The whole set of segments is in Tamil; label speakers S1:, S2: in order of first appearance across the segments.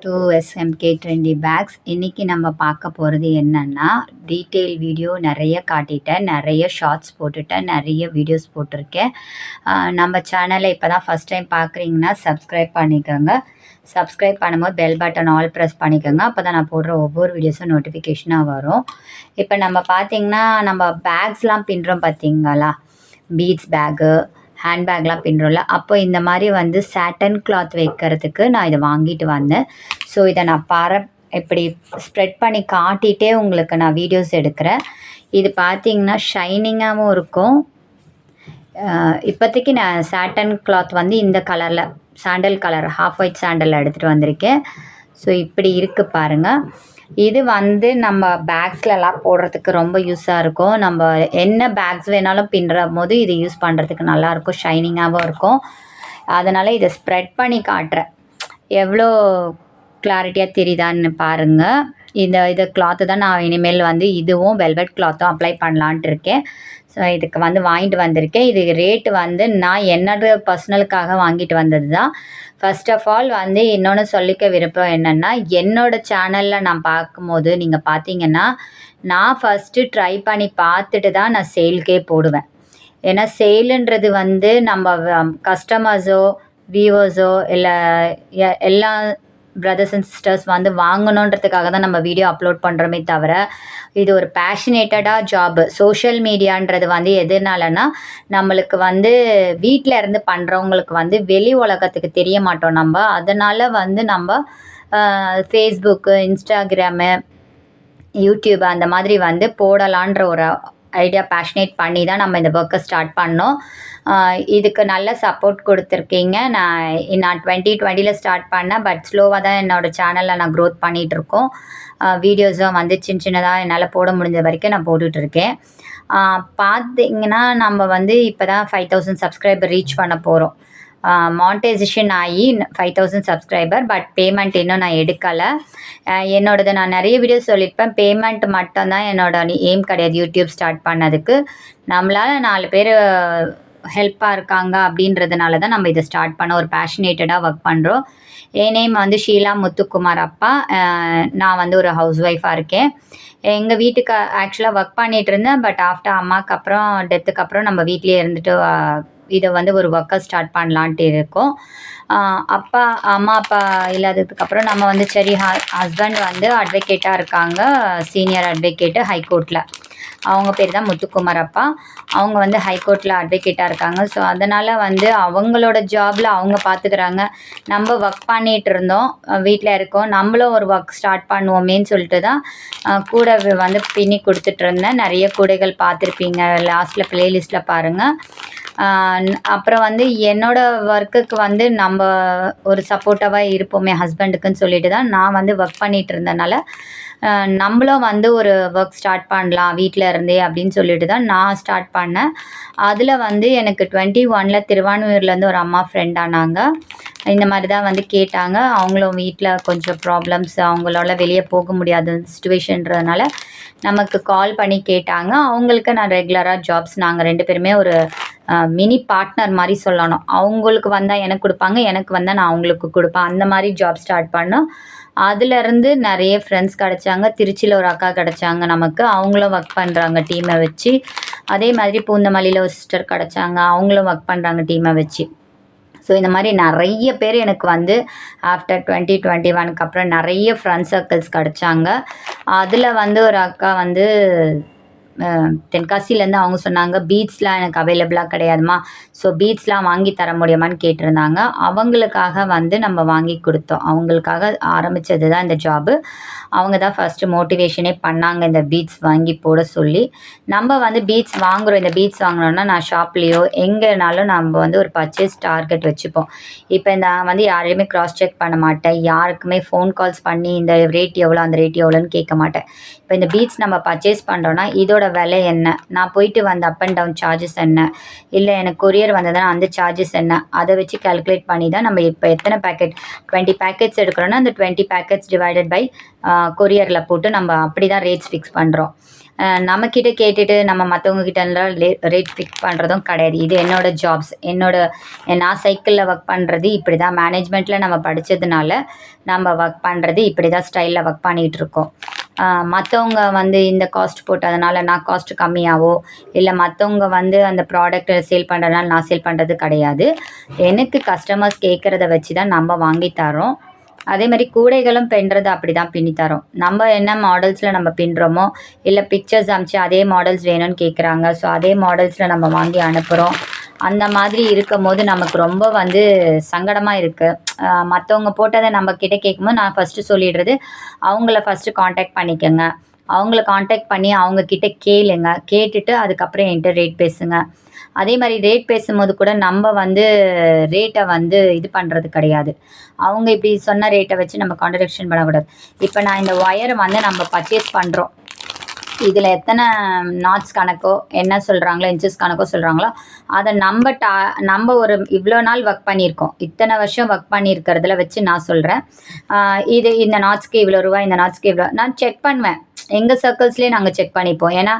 S1: To SMK trendy packs. இன்றைக்கி நம்ம பார்க்க போகிறது என்னென்னா, டீட்டெயில் வீடியோ நிறைய காட்டிட்டேன், நிறைய ஷார்ட்ஸ் போட்டுட்டேன், நிறைய வீடியோஸ் போட்டிருக்கேன். நம்ம சேனலை இப்போ தான் ஃபஸ்ட் டைம் பார்க்குறீங்கன்னா சப்ஸ்கிரைப் பண்ணிக்கோங்க. சப்ஸ்கிரைப் பண்ணும்போது பெல் பட்டன் ஆல் ப்ரெஸ் பண்ணிக்கோங்க. அப்போ தான் நான் போடுற ஒவ்வொரு வீடியோஸும் நோட்டிஃபிகேஷனாக வரும். இப்போ நம்ம பார்த்திங்கன்னா, நம்ம பேக்ஸ்லாம் பின்னுறோம் பார்த்தீங்களா, பீட்ஸ் பேக்கு, ஹேண்ட்பேக்லாம் பின்னுறோம்ல, அப்போ இந்த மாதிரி வந்து சாட்டன் கிளாத் வைக்கிறதுக்கு நான் இதை வாங்கிட்டு வந்தேன். ஸோ இதை நான் இப்படி ஸ்ப்ரெட் பண்ணி காட்டிகிட்டே உங்களுக்கு நான் வீடியோஸ் எடுக்கிறேன். இது பார்த்திங்கன்னா ஷைனிங்காகவும் இருக்கும். இப்போதைக்கு நான் சாட்டன் கிளாத் வந்து இந்த கலரில் சாண்டல் கலர் ஹாஃப் ஒயிட் சாண்டலில் எடுத்துகிட்டு வந்திருக்கேன். ஸோ இப்படி இருக்குது பாருங்கள். இது வந்து நம்ம பேக்ஸ்லலாம் போடுறதுக்கு ரொம்ப யூஸாக இருக்கும். நம்ம என்ன பேக்ஸ் வேணாலும் பின்னுற போது இது யூஸ் பண்ணுறதுக்கு நல்லாயிருக்கும், ஷைனிங்காகவும் இருக்கும். அதனால் இதை ஸ்ப்ரெட் பண்ணி காட்டுறேன். எவ்வளோ கிளாரிட்டியாக தெரியுதான்னு பாருங்கள். இது கிளாத்து தான் நான் இனிமேல் வந்து இதுவும் வெல்வெட் கிளாத்தும் அப்ளை பண்ணலான்ட்டு இருக்கேன். ஸோ இதுக்கு வந்து வாங்கிட்டு வந்திருக்கேன். இது ரேட்டு வந்து நான் என்னோட பர்சனலுக்காக வாங்கிட்டு வந்தது தான். ஃபர்ஸ்ட் ஆஃப் ஆல் வந்து இன்னொன்று சொல்லிக்க விருப்பம் என்னென்னா, என்னோடய சேனலில் நான் பார்க்கும்போது நீங்கள் பார்த்தீங்கன்னா, நான் ஃபஸ்ட்டு ட்ரை பண்ணி பார்த்துட்டு தான் நான் சேல்க்கே போடுவேன். ஏன்னா சேலுன்றது வந்து நம்ம கஸ்டமர்ஸோ வியூவர்ஸோ இல்லை எல்லா பிரதர்ஸ் அண்ட் சிஸ்டர்ஸ் வந்து வாங்கணுன்றதுக்காக தான் நம்ம வீடியோ அப்லோட் பண்ணுறோமே தவிர, இது ஒரு பேஷனேட்டடாக ஜாபு. சோஷியல் மீடியான்றது வந்து எதுனாலனா, நம்மளுக்கு வந்து வீட்டில் இருந்து பண்ணுறவங்களுக்கு வந்து வெளி உலகத்துக்கு தெரிய மாட்டோம் நம்ம. அதனால் வந்து நம்ம ஃபேஸ்புக்கு, இன்ஸ்டாகிராமு, யூடியூப் அந்த மாதிரி வந்து போடலான்ற ஒரு ஐடியா பேஷனேட் பண்ணி தான் நம்ம இந்த ஒர்க்கை ஸ்டார்ட் பண்ணோம். இதுக்கு நல்ல சப்போர்ட் கொடுத்துருக்கீங்க. நான் 2020 ஸ்டார்ட் பண்ணேன். பட் ஸ்லோவாக தான் என்னோடய சேனலில் நான் க்ரோத் பண்ணிகிட்ருக்கோம். வீடியோஸும் வந்து சின்னதாக என்னால் போட முடிஞ்ச வரைக்கும் நான் போட்டுட்ருக்கேன். பார்த்திங்கன்னா நம்ம வந்து இப்போ தான் 5000 சப்ஸ்கிரைபர் ரீச் பண்ண போகிறோம். மானிட்டைசேஷன் ஆகி 5000 சப்ஸ்கிரைபர். பட் பேமெண்ட் இன்னும் நான் எடுக்கலை. என்னோடது நான் நிறைய வீடியோஸ் சொல்லியிருப்பேன். பேமெண்ட் மட்டும்தான் என்னோடய எய்ம் கிடையாது யூடியூப் ஸ்டார்ட் பண்ணதுக்கு. நம்மளால் 4 பேர் ஹெல்ப்பாக இருக்காங்க அப்படின்றதுனால தான் நம்ம இதை ஸ்டார்ட் பண்ண ஒரு பேஷனேட்டடாக ஒர்க் பண்ணுறோம். என் நேம் வந்து ஷீலா முத்துக்குமார் அப்பா. நான் வந்து ஒரு ஹவுஸ் ஒய்ஃபாக இருக்கேன். எங்கள் வீட்டுக்கு ஆக்சுவலாக ஒர்க் பண்ணிகிட்டு இருந்தேன். பட் ஆஃப்டர் அம்மாவுக்கு அப்புறம் டெத்துக்கு அப்புறம் நம்ம வீட்லேயே இருந்துட்டு இதை வந்து ஒரு ஒர்க்கை ஸ்டார்ட் பண்ணலான்ட்டு இருக்கோம். அம்மா அப்பா இல்லாததுக்கப்புறம் நம்ம வந்து சரி, ஹஸ்பண்ட் வந்து அட்வொகேட்டாக இருக்காங்க, சீனியர் அட்வொகேட்டு ஹைகோர்ட்டில். அவங்க பேர் தான் முத்துக்குமார் அப்பா. அவங்க வந்து ஹைகோர்ட்டில் அட்வொகேட்டாக இருக்காங்க. ஸோ அதனால் வந்து அவங்களோட ஜாபில் அவங்க பார்த்துக்கிறாங்க. நம்ம ஒர்க் பண்ணிகிட்டு இருந்தோம், வீட்டில் இருக்கோம், நம்மளும் ஒரு ஒர்க் ஸ்டார்ட் பண்ணுவோமேன்னு சொல்லிட்டு தான் கூடை வந்து பின்னி கொடுத்துட்ருந்தேன். நிறைய கூடைகள் பார்த்துருப்பீங்க, லாஸ்ட்டில் ப்ளேலிஸ்ட்டில் பாருங்கள். அப்புறம் வந்து என்னோடய ஒர்க்குக்கு வந்து நம்ம ஒரு சப்போர்ட்டாக இருப்போமே ஹஸ்பண்டுக்குன்னு சொல்லிட்டு தான் நான் வந்து ஒர்க் பண்ணிகிட்டு இருந்தனால, நம்மளும் வந்து ஒரு ஒர்க் ஸ்டார்ட் பண்ணலாம் வீட்டில் இருந்தே அப்படின்னு சொல்லிட்டு தான் நான் ஸ்டார்ட் பண்ணேன். அதில் வந்து எனக்கு 2021 திருவான்மையூர்லேருந்து ஒரு அம்மா ஃப்ரெண்ட் ஆனாங்க. இந்த மாதிரி தான் வந்து கேட்டாங்க. அவங்களும் வீட்டில் கொஞ்சம் ப்ராப்ளம்ஸ், அவங்களால வெளியே போக முடியாத சிச்சுவேஷன்றதுனால நமக்கு கால் பண்ணி கேட்டாங்க. அவங்களுக்கு நான் ரெகுலராக ஜாப்ஸ், நாங்கள் 2 பேருமே ஒரு மினி பார்ட்னர் மாதிரி சொல்லணும். அவங்களுக்கு வந்தால் எனக்கு கொடுப்பாங்க, எனக்கு வந்தால் நான் அவங்களுக்கு கொடுப்பேன். அந்த மாதிரி ஜாப் ஸ்டார்ட் பண்ணோம். அதுலேருந்து நிறைய ஃப்ரெண்ட்ஸ் கிடச்சாங்க. திருச்சியில் ஒரு அக்கா கிடச்சாங்க நமக்கு. அவங்களும் ஒர்க் பண்ணுறாங்க டீமை வச்சு. அதே மாதிரி பூந்தமல்லியில் ஒரு சிஸ்டர் கிடச்சாங்க, அவங்களும் ஒர்க் பண்ணுறாங்க டீமை வச்சு. ஸோ இந்த மாதிரி நிறைய பேர் எனக்கு வந்து ஆஃப்டர் 2021க்கு அப்புறம் நிறைய ஃப்ரெண்ட் சர்க்கிள்ஸ் கிடச்சாங்க. அதில் வந்து ஒரு அக்கா வந்து தென்காசிலேருந்து அவங்க சொன்னாங்க, பீட்ஸ்லாம் எனக்கு அவைலபிளாக கிடையாதுமா, ஸோ பீட்ஸ்லாம் வாங்கி தர முடியுமான்னு கேட்டிருந்தாங்க. அவங்களுக்காக வந்து நம்ம வாங்கி கொடுத்தோம். அவங்களுக்காக ஆரம்பித்தது தான் இந்த ஜாபு. அவங்க தான் ஃபஸ்ட்டு மோட்டிவேஷனே பண்ணாங்க இந்த பீட்ஸ் வாங்கி போட சொல்லி. நம்ம வந்து பீட்ஸ் வாங்குகிறோம், இந்த பீட்ஸ் வாங்கினோன்னா நான் ஷாப்லேயோ எங்கேனாலும் நம்ம வந்து ஒரு பர்ச்சேஸ் டார்கெட் வச்சுப்போம். இப்போ நான் வந்து யாரையுமே க்ராஸ் செக் பண்ண மாட்டேன், யாருக்குமே ஃபோன் கால்ஸ் பண்ணி இந்த ரேட் எவ்வளோ அந்த ரேட் எவ்வளோன்னு கேட்க மாட்டேன். இப்போ இந்த பீட்ஸ் நம்ம பர்ச்சேஸ் பண்ணுறோன்னா இதோட விலை என்ன, நான் போயிட்டு வந்த அப் அண்ட் டவுன் சார்ஜஸ் என்ன, இல்லை எனக்கு கொரியர் வந்ததுன்னா அந்த சார்ஜஸ் என்ன, அதை வச்சு கால்குலேட் பண்ணி தான் நம்ம இப்போ எத்தனை பேக்கெட் 20 பேக்கெட்ஸ் எடுக்கிறோன்னா அந்த 20 பேக்கெட்ஸ் டிவைடட் பை கொரியரில் போட்டு நம்ம அப்படி தான் ரேட்ஸ் ஃபிக்ஸ் பண்ணுறோம். நம்மக்கிட்ட கேட்டுட்டு நம்ம மற்றவங்க கிட்டலாம் ரேட் ஃபிக்ஸ் பண்ணுறதும் கிடையாது. இது என்னோடய ஜாப்ஸ். நான் சைக்கிளில் ஒர்க் பண்ணுறது இப்படி தான். மேனேஜ்மெண்ட்டில் நம்ம படித்ததுனால நம்ம ஒர்க் பண்ணுறது இப்படி தான் ஸ்டைலில் ஒர்க் பண்ணிகிட்ருக்கோம். மற்றவங்க வந்து இந்த காஸ்ட் போட்டதுனால நான் காஸ்ட் கம்மியாகவோ இல்லை மற்றவங்க வந்து அந்த ப்ராடக்ட்டை சேல் பண்ணுறதுனால நான் சேல் பண்ணுறது கிடையாது. எனக்கு கஸ்டமர்ஸ் கேட்குறத வச்சு தான் நம்ம வாங்கி தரோம். அதே மாதிரி கூடைகளும் பின்னுறது அப்படி தான் பின்னி தரோம். நம்ம என்ன மாடல்ஸில் நம்ம பின்னுறோமோ இல்லை பிக்சர்ஸ் அனுப்பிச்சு அதே மாடல்ஸ் வேணும்னு கேட்குறாங்க. ஸோ அதே மாடல்ஸில் நம்ம வாங்கி அனுப்புகிறோம். அந்த மாதிரி இருக்கும் போது நமக்கு ரொம்ப வந்து சங்கடமாக இருக்குது. மற்றவங்க போட்டதை நம்ம கிட்டே கேட்கும்போது நான் ஃபஸ்ட்டு சொல்லிடுறது, அவங்கள ஃபஸ்ட்டு காண்டாக்ட் பண்ணிக்கோங்க. அவங்கள காண்டாக்ட் பண்ணி அவங்கக்கிட்ட கேளுங்க. கேட்டுட்டு அதுக்கப்புறம் என்கிட்ட ரேட் பேசுங்க. அதே மாதிரி ரேட் பேசும்போது கூட நம்ம வந்து ரேட்டை வந்து இது பண்ணுறது கிடையாது. அவங்க இப்படி சொன்ன ரேட்டை வச்சு நம்ம கான்ட்ரடிக்ஷன் பண்ணக்கூடாது. இப்போ நான் இந்த ஒயரை வந்து நம்ம பர்ச்சேஸ் பண்ணுறோம். இதில் எத்தனை நாட்ஸ் கணக்கோ என்ன சொல்கிறாங்களோ இன்ச்சஸ் கணக்கோ சொல்கிறாங்களோ அதை நம்ம ஒரு இவ்வளோ நாள் ஒர்க் பண்ணியிருக்கோம். இத்தனை வருஷம் ஒர்க் பண்ணியிருக்கிறதுல வச்சு நான் சொல்கிறேன். இந்த நாட்ஸ்க்கு இவ்வளோ ரூபா, இந்த நாட்ஸ்க்கு இவ்வளோ நான் செக் பண்ணுவேன். எங்கள் சர்க்கிள்ஸ்லேயே நாங்கள் செக் பண்ணிப்போம். ஏன்னா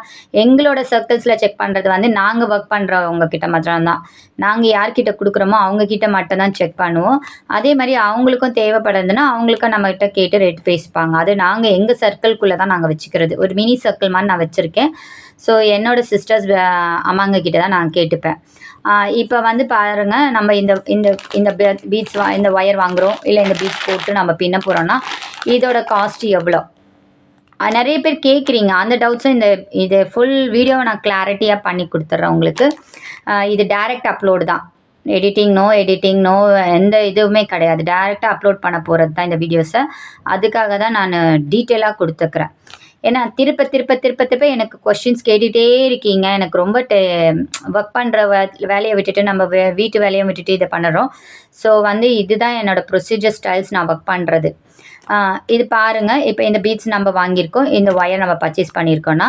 S1: எங்களோட சர்க்கிள்ஸில் செக் பண்ணுறது வந்து நாங்கள் ஒர்க் பண்ணுறவங்க கிட்ட மட்டும்தான். நாங்கள் யார்கிட்ட கொடுக்குறோமோ அவங்கக்கிட்ட மட்டும்தான் செக் பண்ணுவோம். அதே மாதிரி அவங்களுக்கும் தேவைப்படுதுன்னா அவங்களுக்கும் நம்மகிட்ட கேட்டு ரேட் பேசிப்பாங்க. அது நாங்கள் எங்கள் சர்க்கிள்குள்ளே தான் நாங்கள் வச்சுக்கிறது. ஒரு மினி சர்க்கிள் மாதிரி நான் வச்சுருக்கேன். ஸோ என்னோடய சிஸ்டர்ஸ் அம்மாங்க கிட்ட தான் நான் கேட்டுப்பேன். இப்போ வந்து பாருங்கள், நம்ம இந்த பீட்ஸ் இந்த ஒயர் வாங்குகிறோம் இல்லை இந்த பீட்ஸ் போட்டு நம்ம பின்ன போகிறோன்னா இதோட காஸ்ட் எவ்வளோ? நிறைய பேர் கேட்குறீங்க. அந்த டவுட்ஸும் இது ஃபுல் வீடியோவை நான் கிளாரிட்டியாக பண்ணி கொடுத்துட்றேன் உங்களுக்கு. இது டைரக்ட் அப்லோடு தான். எடிட்டிங் நோ எந்த இதுவுமே கிடையாது. டைரெக்டாக அப்லோட் பண்ண போகிறது தான் இந்த வீடியோஸை. அதுக்காக தான் நான் டீட்டெயிலாக கொடுத்துக்கிறேன். ஏன்னா திருப்ப எனக்கு கொஷின்ஸ் கேட்டுகிட்டே இருக்கீங்க. எனக்கு ரொம்ப ஒர்க் பண்ணுற வேலையை விட்டுட்டு நம்ம வீட்டு வேலையை விட்டுட்டு இதை பண்ணுறோம். ஸோ வந்து இதுதான் என்னோடய ப்ரொசீஜர் ஸ்டைல்ஸ் நான் ஒர்க் பண்ணுறது. இது பாருங்கள். இப்போ இந்த பீட்ஸ் நம்ம வாங்கியிருக்கோம். இந்த ஒயர் நம்ம பர்ச்சேஸ் பண்ணியிருக்கோன்னா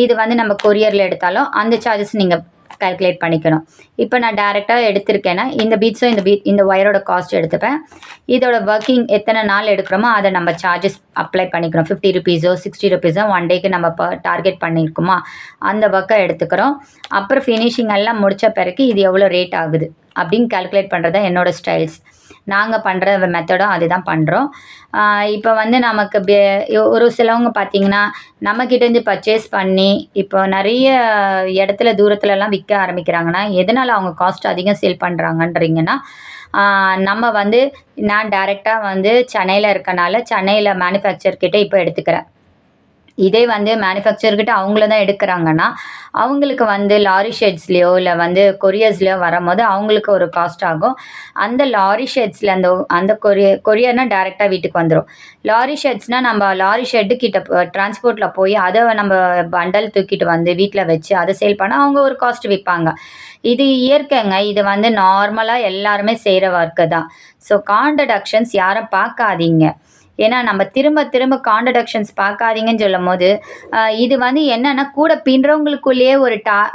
S1: இது வந்து நம்ம கொரியரில் எடுத்தாலும் அந்த சார்ஜஸ் நீங்கள் கால்குலேட் பண்ணிக்கணும். இப்போ நான் டேரெக்டாக எடுத்திருக்கேன்னா இந்த பீட்ஸும் இந்த ஒயரோட காஸ்ட் எடுத்துப்பேன். இதோட ஒர்க்கிங் எத்தனை நாள் எடுக்கிறோமோ அதை நம்ம சார்ஜஸ் அப்ளை பண்ணிக்கிறோம். 50 ருபீஸோ 60 ருபீஸோ 1 டேக்கு நம்ம டார்கெட் பண்ணியிருக்குமா அந்த ஒர்க்கை எடுத்துக்கிறோம். அப்புறம் ஃபினிஷிங் எல்லாம் முடித்த பிறகு இது எவ்வளோ ரேட் ஆகுது அப்படின்னு கால்குலேட் பண்ணுறது தான் என்னோடய ஸ்டைல்ஸ். நாங்கள் பண்ணுற மெத்தடும் அதுதான் பண்ணுறோம். இப்போ வந்து நமக்கு ஒரு சிலவங்க பார்த்திங்கன்னா நம்மக்கிட்டேருந்து பர்ச்சேஸ் பண்ணி இப்போ நிறைய இடத்துல தூரத்துலலாம் விற்க ஆரம்பிக்கிறாங்கன்னா எதனால் அவங்க காஸ்ட் அதிகம் சேல் பண்ணுறாங்கன்றீங்கன்னா, நம்ம வந்து நான் டைரெக்டாக வந்து சென்னையில் இருக்கனால சென்னையில் மேனுஃபேக்சர்கிட்ட இப்போ எடுத்துக்கிறேன். இதே வந்து மேனுஃபேக்சர்கிட்ட அவங்கள தான் எடுக்கிறாங்கன்னா அவங்களுக்கு வந்து லாரி ஷெட்ஸ்லேயோ இல்லை வந்து கொரியர்ஸ்லையோ வரும்போது அவங்களுக்கு ஒரு காஸ்ட் ஆகும். அந்த லாரி ஷெட்ஸில் அந்த கொரியர்னால் டேரெக்டாக வீட்டுக்கு வந்துடும். லாரி ஷெட்ஸ்னால் நம்ம லாரி ஷெட்டு கிட்ட டிரான்ஸ்போர்ட்டில் போய் அதை நம்ம பண்டல் தூக்கிட்டு வந்து வீட்டில் வச்சு அதை சேல் பண்ணால் அவங்க ஒரு காஸ்ட் விற்பாங்க. இது இயற்கைங்க. இது வந்து நார்மலாக எல்லாருமே செய்கிற ஒர்க்கு தான். ஸோ கான்ட்ரடிக்ஷன்ஸ் யாரும் பார்க்காதீங்க. ஏன்னா நம்ம திரும்ப கான்ட்ரடிக்ஷன்ஸ் பார்க்காதீங்கன்னு சொல்லும் போது இது வந்து என்னென்னா கூட பின்றவங்களுக்குள்ளேயே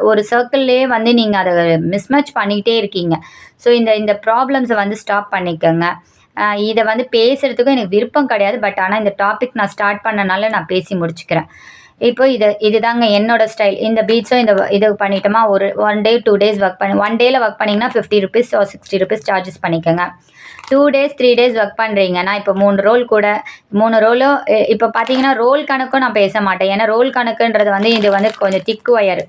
S1: ஒரு சர்க்கிள்லேயே வந்து நீங்கள் அதை மிஸ்மேட்ச் பண்ணிக்கிட்டே இருக்கீங்க. ஸோ இந்த ப்ராப்ளம்ஸை வந்து ஸ்டாப் பண்ணிக்கோங்க. இதை வந்து பேசுகிறதுக்கும் எனக்கு விருப்பம் கிடையாது. பட் ஆனால் இந்த டாபிக் நான் ஸ்டார்ட் பண்ணனால நான் பேசி முடிச்சுக்கிறேன். இப்போ இதுதாங்க என்னோடய ஸ்டைல். இந்த பீட்ஸும் இது பண்ணிட்டோமா, ஒரு 1 டே 2 டேஸ் ஒர்க் பண்ணி 1 டேயில் ஒர்க் பண்ணிங்கன்னா 50 ருபீஸ் ஆர் 60 ருபீஸ் சார்ஜஸ் பண்ணிக்கோங்க. 2 டேஸ் 3 டேஸ் ஒர்க் பண்ணுறீங்கன்னா இப்போ 3 ரோலோ இப்போ பார்த்தீங்கன்னா ரோல் கணக்கும் நான் பேச மாட்டேன். ஏன்னா ரோல் கணக்குன்றது வந்து இது வந்து கொஞ்சம் திக் ஒயர்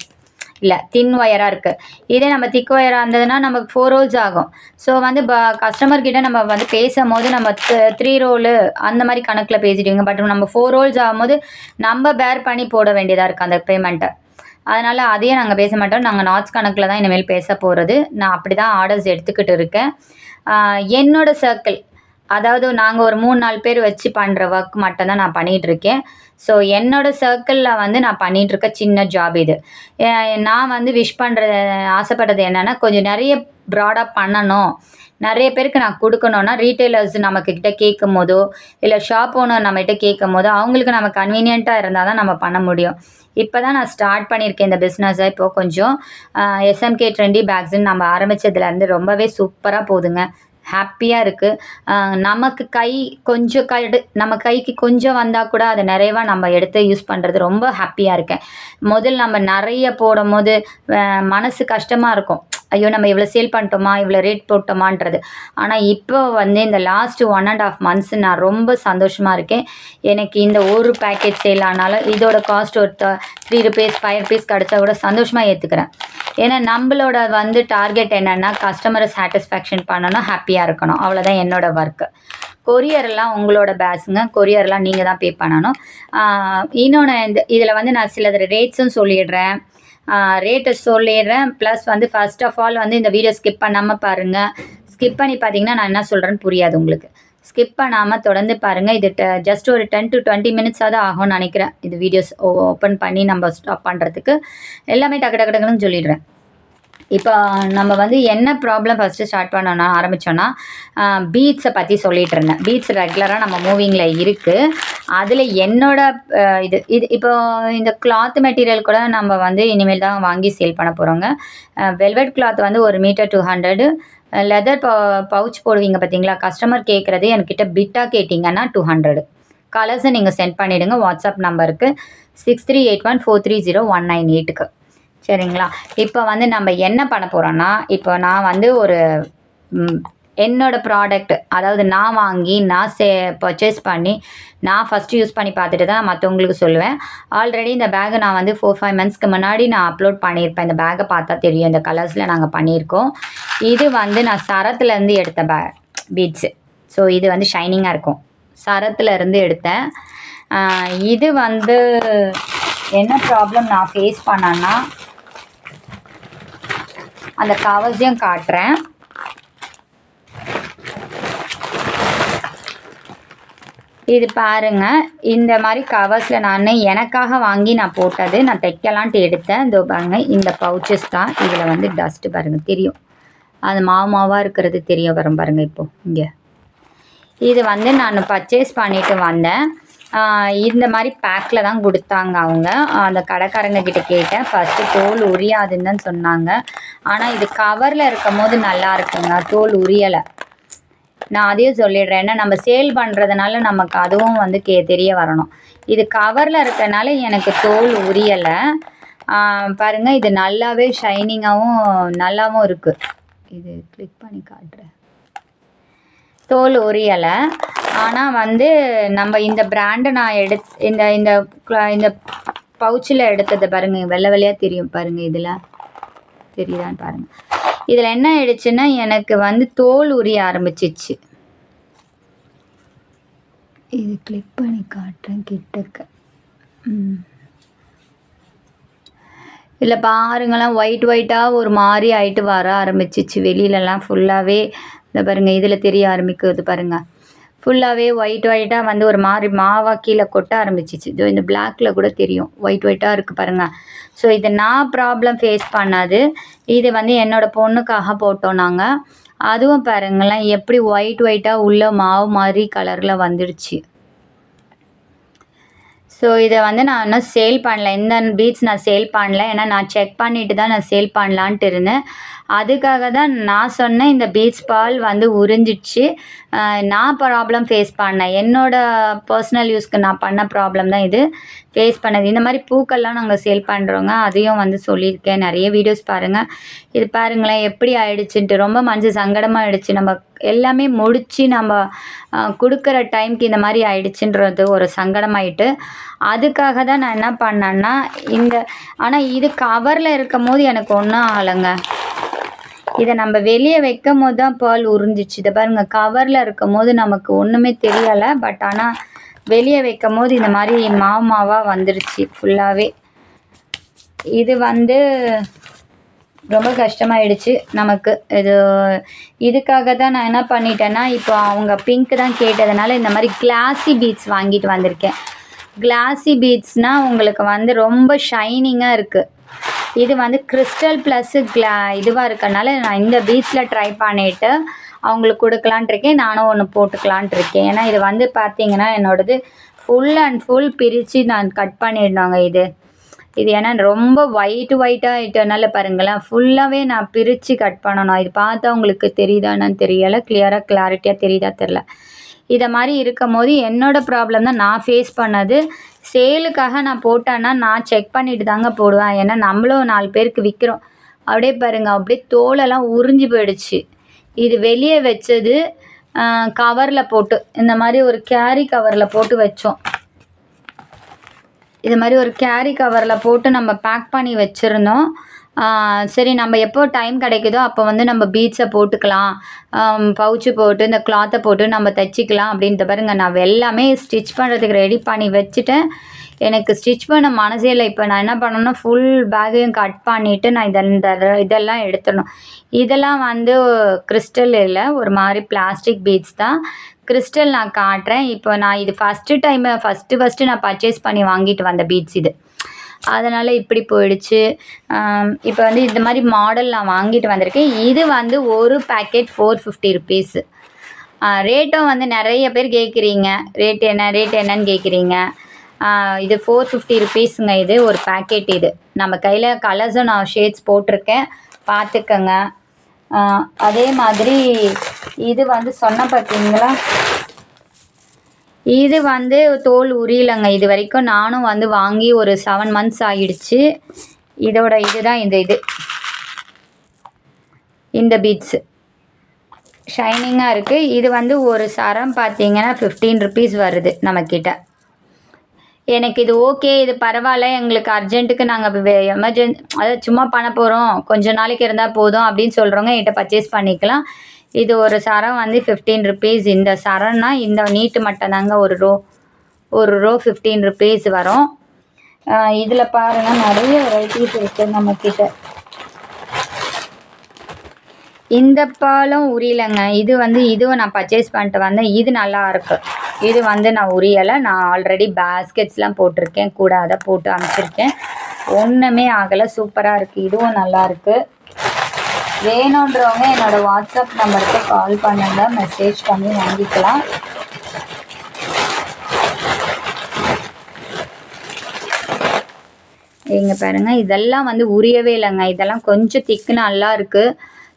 S1: இல்லை தின் ஒயராக இருக்குது. இதே நம்ம திக் ஒயராக இருந்ததுன்னா நமக்கு 4 ரோல்ஸ் ஆகும். ஸோ வந்து கஸ்டமர்கிட்ட நம்ம வந்து பேசும்போது நம்ம 3 ரோலு அந்த மாதிரி கணக்கில் பேசிடுவீங்க. பட் நம்ம 4 ரோல்ஸ் ஆகும்போது நம்ம பேர் பண்ணி போட வேண்டியதாக இருக்குது அந்த பேமெண்ட்டை. அதனால் அதையே நாங்கள் பேச மாட்டோம். நாங்கள் நாட்ஸ் கணக்கில் தான் இனிமேல் பேச போகிறது. நான் அப்படி தான் ஆர்டர்ஸ் எடுத்துக்கிட்டு இருக்கேன். என்னோடய சர்க்கிள், அதாவது நாங்கள் ஒரு 3-4 பேர் வச்சு பண்ணுற ஒர்க் மட்டும்தான் நான் பண்ணிகிட்ருக்கேன். ஸோ என்னோடய சர்க்கிளில் வந்து நான் பண்ணிகிட்ருக்க சின்ன ஜாப் இது. நான் வந்து ஆசைப்படுறது என்னென்னா கொஞ்சம் நிறைய ப்ராடாக பண்ணணும், நிறைய பேருக்கு நான் கொடுக்கணுன்னா ரீட்டைலர்ஸ் நம்மக்கிட்ட கேட்கும் போதோ இல்லை ஷாப் ஓனர் நம்மகிட்ட கேட்கும் போதோ அவங்களுக்கு நம்ம கன்வீனியண்ட்டாக இருந்தால் தான் நம்ம பண்ண முடியும். இப்போ தான் நான் ஸ்டார்ட் பண்ணியிருக்கேன் இந்த பிஸ்னஸை. இப்போது கொஞ்சம் SMK ட்ரெண்டி பேக்ஸ்ன்னு நம்ம ஆரம்பித்ததுலேருந்து ரொம்பவே சூப்பராக போகுதுங்க. ஹாப்பியாக இருக்குது. நமக்கு கொஞ்சம் நம்ம கைக்கு கொஞ்சம் வந்தால் கூட அதை நிறைவாக நம்ம எடுத்து யூஸ் பண்ணுறது ரொம்ப ஹாப்பியாக இருக்கேன். முதல்ல நம்ம நிறைய போடும்போது மனசு கஷ்டமாக இருக்கும். ஐயோ நம்ம இவ்வளோ சேல் பண்ணிட்டோமா, இவ்வளோ ரேட் போட்டோமான்றது. ஆனால் இப்போ வந்து இந்த லாஸ்ட் 1.5 months நான் ரொம்ப சந்தோஷமாக இருக்கேன். எனக்கு இந்த ஒரு பேக்கெட் சேல் ஆனாலும் இதோட காஸ்ட் ஒரு 3 rupees 5 rupees கிடச்சா கூட சந்தோஷமாக ஏற்றுக்கிறேன். ஏன்னா நம்மளோட வந்து டார்கெட் என்னென்னா கஸ்டமரை சாட்டிஸ்ஃபேக்ஷன் பண்ணணும், ஹாப்பியாக இருக்கணும். அவ்வளோதான் என்னோட ஒர்க்கு. கொரியர்லாம் உங்களோட பேஸுங்க. கொரியர்லாம் நீங்கள் தான் பே பண்ணணும். இன்னொன்று இதில் வந்து நான் சில ரேட்ஸும் சொல்லிடுறேன். ரேட்டை சொல்லிடுறேன். ப்ளஸ் வந்து ஃபர்ஸ்ட் ஆஃப் ஆல் வந்து இந்த வீடியோ ஸ்கிப் பண்ணாமல் பாருங்கள். ஸ்கிப் பண்ணி பார்த்தீங்கன்னா நான் என்ன சொல்கிறேன்னு புரியாது உங்களுக்கு. ஸ்கிப் பண்ணாமல் தொடர்ந்து பாருங்கள். இது ஜஸ்ட் ஒரு 10 to 20 minutes ஆகும்னு நினைக்கிறேன். இது வீடியோஸ் ஓப்பன் பண்ணி நம்ம ஸ்டாப் பண்ணுறதுக்கு. எல்லாமே டக்கு டக்கு டக்குன்னு சொல்லிடுறேன். இப்போ நம்ம வந்து என்ன ப்ராப்ளம் ஃபஸ்ட்டு ஸ்டார்ட் பண்ணோன்னா ஆரம்பித்தோன்னா பீட்ஸை பற்றி சொல்லிகிட்டு இருந்தேன். பீட்ஸ் ரெகுலராக நம்ம மூவிங்கில் இருக்குது. அதில் என்னோட இது இப்போ இந்த கிளாத் மெட்டீரியல் கூட நம்ம வந்து இனிமேல் தான் வாங்கி சேல் பண்ண போகிறோங்க. வெல்வெட் கிளாத் வந்து 1 meter 200. லெதர் பவுச் போடுவீங்க பார்த்தீங்களா, கஸ்டமர் கேட்குறது என்கிட்ட பிட்டாக கேட்டிங்கன்னா 200. கலர்ஸை நீங்கள் சென்ட் பண்ணிவிடுங்க வாட்ஸ்அப் நம்பருக்கு 6381430198க்கு. சரிங்களா? இப்போ வந்து நம்ம என்ன பண்ண போகிறோன்னா, இப்போ நான் வந்து ஒரு என்னோடய ப்ராடக்ட், அதாவது நான் வாங்கி நான் பர்ச்சேஸ் பண்ணி நான் ஃபஸ்ட்டு யூஸ் பண்ணி பார்த்துட்டு தான் மற்றவங்களுக்கு சொல்லுவேன். ஆல்ரெடி இந்த பேக்கை நான் வந்து 4-5 monthsக்கு முன்னாடி நான் அப்லோட் பண்ணியிருப்பேன். இந்த பேக்கை பார்த்தா தெரியும், இந்த கலர்ஸில் நாங்கள் பண்ணியிருக்கோம். இது வந்து நான் சரத்துலேருந்து எடுத்த பீட்ஸு. ஸோ இது வந்து ஷைனிங்காக இருக்கும். சரத்துலேருந்து எடுத்தேன். இது வந்து என்ன ப்ராப்ளம் நான் ஃபேஸ் பண்ணேன்னா, அந்த கவர்ஸையும் காட்டுறேன். இது பாருங்கள், இந்த மாதிரி கவர்ஸில் நான் எனக்காக வாங்கி நான் போட்டது. நான் தைக்கலான்ட்டு எடுத்தேன். இதோ பாருங்கள், இந்த பவுச்சஸ் தான். இதில் வந்து டஸ்ட்டு பாருங்கள் தெரியும், அது மாவாக இருக்கிறது தெரிய வரும் பாருங்கள். இப்போது இங்கே இது வந்து நான் பர்ச்சேஸ் பண்ணிவிட்டு வந்தேன். இந்த மாதிரி பேக்கில் தான் கொடுத்தாங்க அவங்க. அந்த கடைக்காரங்க கிட்டே கேட்டேன். ஃபஸ்ட்டு தோல் உரியாதுன்னு தான் சொன்னாங்க. ஆனால் இது கவரில் இருக்கும் போது நல்லா இருக்குங்க, தோல் உரியலை. நான் அதையும் சொல்லிடுறேன். ஏன்னா நம்ம சேல் பண்ணுறதுனால நமக்கு அதுவும் வந்து தெரிய வரணும். இது கவரில் இருக்கனால எனக்கு தோல் உரியலை. பாருங்கள், இது நல்லாவே ஷைனிங்காகவும் நல்லாவும் இருக்குது. இது கிளிக் பண்ணி காட்டுறேன். தோல் உரியலை. ஆனால் வந்து நம்ம இந்த பிராண்டு நான் இந்த இந்த இந்த பவுச்சில் எடுத்தது பாருங்கள், வெள்ளை வெள்ளையாக தெரியும் பாருங்கள். இதில் தெரியுதான்னு பாருங்கள். இதில் என்ன ஆயிடுச்சுன்னா எனக்கு வந்து தோல் உரிய ஆரம்பிச்சிச்சு. இது கிளிக் பண்ணி காட்டுறேன் கிட்டக்க. இல்லை பாருங்களேன், ஒயிட்டாக ஒரு மாதிரி ஆகிட்டு வர ஆரம்பிச்சிச்சு. வெளியிலலாம் ஃபுல்லாகவே இந்த பாருங்கள், இதில் தெரிய ஆரம்பிக்குது பாருங்கள். ஃபுல்லாகவே ஒயிட்டாக வந்து ஒரு மாதிரி மாவாக கீழே கொட்ட ஆரம்பிச்சிச்சு. இதோ இந்த பிளாக்கில் கூட தெரியும், ஒயிட்டாக இருக்குது பாருங்கள். ஸோ இது நான் ப்ராப்ளம் ஃபேஸ் பண்ணாது. இது வந்து என்னோடய பொண்ணுக்காக போட்டோம் நாங்கள். அதுவும் பாருங்களேன், எப்படி ஒயிட்டாக உள்ள மாவு மாதிரி கலரில் வந்துடுச்சு. ஸோ இதை வந்து நான் இன்னும் சேல் பண்ணல. இந்த பீட்ஸ் நான் சேல் பண்ணல. ஏன்னா நான் செக் பண்ணிவிட்டு தான் நான் சேல் பண்ணலான்ட்டு இருந்தேன். அதுக்காக தான் நான் சொன்னேன், இந்த பீட்ஸ் பால் வந்து உறிஞ்சிடுச்சு. நான் ப்ராப்ளம் ஃபேஸ் பண்ணேன். என்னோடய பர்சனல் யூஸ்க்கு நான் பண்ண ப்ராப்ளம் தான் இது ஃபேஸ் பண்ணது. இந்த மாதிரி பூக்கள்லாம் நாங்கள் சேல் பண்ணுறோங்க, அதையும் வந்து சொல்லியிருக்கேன். நிறைய வீடியோஸ் பாருங்கள். இது பாருங்களேன் எப்படி ஆயிடுச்சுன்ட்டு. ரொம்ப மனசு சங்கடமாக ஆயிடுச்சு. நம்ம எல்லாமே முடித்து நம்ம கொடுக்குற டைமுக்கு இந்த மாதிரி ஆயிடுச்சுன்றது ஒரு சங்கடமாயிட்டு, அதுக்காக தான் நான் என்ன பண்ணேன்னா ஆனால் இது கவரில் இருக்கும் போது எனக்கு ஒன்றும் ஆகலைங்க. இதை நம்ம வெளியே வைக்கும் போது தான் பால் உறிஞ்சிச்சு. இதை பாருங்கள், கவரில் இருக்கும் போது நமக்கு ஒன்றுமே தெரியலை. பட் ஆனால் வெளியே வைக்கும் போது இந்த மாதிரி மாவாக வந்துடுச்சு ஃபுல்லாகவே. இது வந்து ரொம்ப கஷ்டமாயிடுச்சு நமக்கு. இதுக்காக தான் நான் என்ன பண்ணிட்டேன்னா, இப்போ அவங்க பிங்க் தான் கேட்டதுனால இந்த மாதிரி கிளாஸி பீட்ஸ் வாங்கிட்டு வந்திருக்கேன். கிளாஸி பீட்ஸ்னால் உங்களுக்கு வந்து ரொம்ப ஷைனிங்காக இருக்குது. இது வந்து கிறிஸ்டல் ப்ளஸ்ஸு இதுவாக இருக்கனால நான் இந்த பீட்ஸில் ட்ரை பண்ணிவிட்டு அவங்களுக்கு கொடுக்கலான்ட்டு இருக்கேன். நானும் ஒன்று போட்டுக்கலான்ட்டு இருக்கேன். ஏன்னா இது வந்து பார்த்திங்கன்னா என்னோடது ஃபுல் அண்ட் ஃபுல் பிரித்து நான் கட் பண்ணிடணுங்க. இது ஏன்னா ரொம்ப ஒயிட்டாக ஆகிட்டனால பாருங்களேன், ஃபுல்லாகவே நான் பிரித்து கட் பண்ணணும். இது பார்த்தா உங்களுக்கு தெரியுதான்னு தெரியலை, கிளாரிட்டியாக தெரியுதா தெரில. இதை மாதிரி இருக்கும் போது என்னோடய ப்ராப்ளம் தான் நான் ஃபேஸ் பண்ணது. சேலுக்காக நான் போட்டேன்னா நான் செக் பண்ணிட்டு தாங்க போடுவேன். ஏன்னா நம்மளும் 4 பேருக்கு விற்கிறோம். அப்படியே பாருங்கள், அப்படியே தோலெல்லாம் உறிஞ்சி போயிடுச்சு. இது வெளியே வச்சது கவரில் போட்டு, இந்த மாதிரி ஒரு கேரி கவரில் போட்டு வச்சோம். இது மாதிரி ஒரு கேரி கவரில் போட்டு நம்ம பேக் பண்ணி வச்சுருந்தோம். சரி நம்ம எப்போ டைம் கிடைக்குதோ அப்போ வந்து நம்ம பீட்ஸை போட்டுக்கலாம், பவுச்சு போட்டு இந்த கிளாத்தை போட்டு நம்ம தைச்சிக்கலாம் அப்படின்ட்டு பாருங்க. நான் எல்லாமே ஸ்டிச் பண்ணுறதுக்கு ரெடி பண்ணி வச்சுட்டேன். எனக்கு ஸ்டிச் பண்ண மனசே இல்லை. இப்போ நான் என்ன பண்ணணும்னா ஃபுல் பேக்கையும் கட் பண்ணிவிட்டு நான் இதெல்லாம் எடுத்துடணும். இதெல்லாம் வந்து கிறிஸ்டல் இல்லை, ஒரு மாதிரி பிளாஸ்டிக் பீட்ஸ் தான். கிறிஸ்டல் நான் காட்டுறேன். இப்போ நான் இது ஃபஸ்ட்டு நான் பர்ச்சேஸ் பண்ணி வாங்கிட்டு வந்த பீட்ஸ் இது, அதனால் இப்படி போயிடுச்சு. இப்போ வந்து இந்த மாதிரி மாடல் நான் வாங்கிட்டு வந்திருக்கேன். இது வந்து ஒரு பேக்கெட் 450 ருபீஸு. ரேட்டும் வந்து நிறைய பேர் கேட்குறீங்க, ரேட் என்னன்னு கேட்குறீங்க. இது 450 ருபீஸுங்க. இது ஒரு பேக்கெட். இது நம்ம கையில் கலர்ஸும் நான் ஷேட்ஸ் போட்டிருக்கேன், பார்த்துக்கங்க. அதே மாதிரி இது வந்து சொன்ன பார்த்தீங்களா, இது வந்து தோல் உரியலைங்க. இது வரைக்கும் நானும் வந்து வாங்கி ஒரு 7 months ஆகிடுச்சு. இதோட இதுதான் இந்த பீட்ஸு ஷைனிங்காக இருக்குது. இது வந்து ஒரு சரம் பார்த்தீங்கன்னா 15 ருபீஸ் வருது நம்மக்கிட்ட. எனக்கு இது ஓகே, இது பரவாயில்ல, எங்களுக்கு அர்ஜென்ட்டுக்கு நாங்கள் அதாவது சும்மா பண்ண போகிறோம், கொஞ்சம் நாளைக்கு இருந்தால் போதும் அப்படின்னு சொல்கிறவங்க என்கிட்ட பர்ச்சேஸ் பண்ணிக்கலாம். இது ஒரு சரம் வந்து 15 ருபீஸ். இந்த சரம்னா இந்த நீட்டு மட்டும்தாங்க, ஒரு ரோ 15 ருபீஸ் வரும். இதில் பாருங்கள் நிறைய வெரைட்டிஸ் இருக்குது நம்மக்கிட்ட. இந்த பாலும் உரியலைங்க. இதுவும் நான் பர்ச்சேஸ் பண்ணிட்டு வந்தேன். இது நல்லா இருக்கு. இது வந்து நான் உரியலை. நான் ஆல்ரெடி பேஸ்கெட்ஸ்லாம் போட்டிருக்கேன், கூட அதை போட்டு அனுப்பிச்சிருக்கேன். ஒன்றுமே ஆகலை, சூப்பராக இருக்குது. இதுவும் நல்லாயிருக்கு. வேணுன்றவங்க என்னோடய வாட்ஸ்அப் நம்பருக்கு கால் பண்ணுங்க, மெசேஜ் பண்ணி வாங்கிக்கலாம். இங்கே பாருங்கள், இதெல்லாம் வந்து உரியவே இல்லைங்க. இதெல்லாம் கொஞ்சம் திக்கு நல்லா இருக்குது.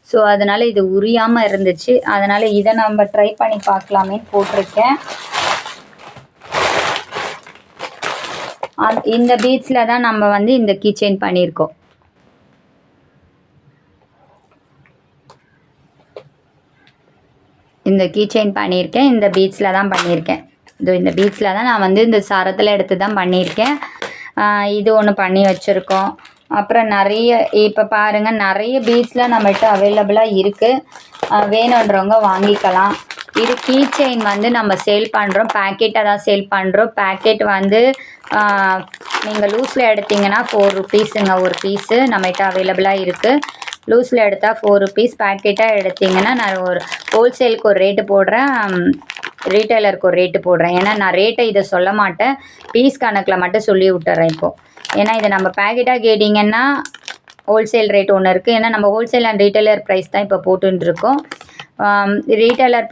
S1: ஸோ அதனால் இது உரியாமல் இருந்துச்சு. அதனால் இதை நம்ம ட்ரை பண்ணி பார்க்கலாமேன்னு போட்டிருக்கேன். இந்த பீட்ஸில் தான் நம்ம வந்து இந்த கீச்செயின் பண்ணியிருக்கோம். இந்த கீச்செயின் பண்ணியிருக்கேன், இந்த பீட்ஸில் தான் பண்ணியிருக்கேன். இந்த பீட்ஸில் தான் நான் வந்து இந்த சரத்தில் எடுத்து தான் பண்ணியிருக்கேன். இது ஒன்று பண்ணி வச்சுருக்கோம். அப்புறம் நிறைய இப்போ பாருங்கள், நிறைய பீட்ஸ்லாம் நம்மகிட்ட அவைலபிளாக இருக்குது. வேணுன்றவங்க வாங்கிக்கலாம். இது கீச்செயின் வந்து நம்ம சேல் பண்ணுறோம், பேக்கெட்டாக தான் சேல் பண்ணுறோம். பேக்கெட் வந்து நீங்கள் லூஸில் எடுத்திங்கன்னா 4 ருபீஸுங்க ஒரு பீஸு நம்மகிட்ட அவைலபிளாக இருக்குது. லூஸில் எடுத்தால் 4 ருபீஸ், பேக்கெட்டாக எடுத்திங்கன்னா நான் ஒரு ஹோல்சேலுக்கு ஒரு ரேட்டு போடுறேன், ரீட்டைலருக்கு ஒரு ரேட்டு போடுறேன். ஏன்னா நான் ரேட்டை இதை சொல்ல மாட்டேன், பீஸ் கணக்கில் மட்டும் சொல்லி விட்டுறேன் இப்போது. ஏன்னா இதை நம்ம பேக்கெட்டாக கேட்டிங்கன்னா ஹோல்சேல் ரேட் ஒன்று இருக்குது. ஏன்னா நம்ம ஹோல்சேல் அண்ட் ரீட்டைலர் ப்ரைஸ் தான் இப்போ போட்டுருக்கோம். ரீட்டைலர்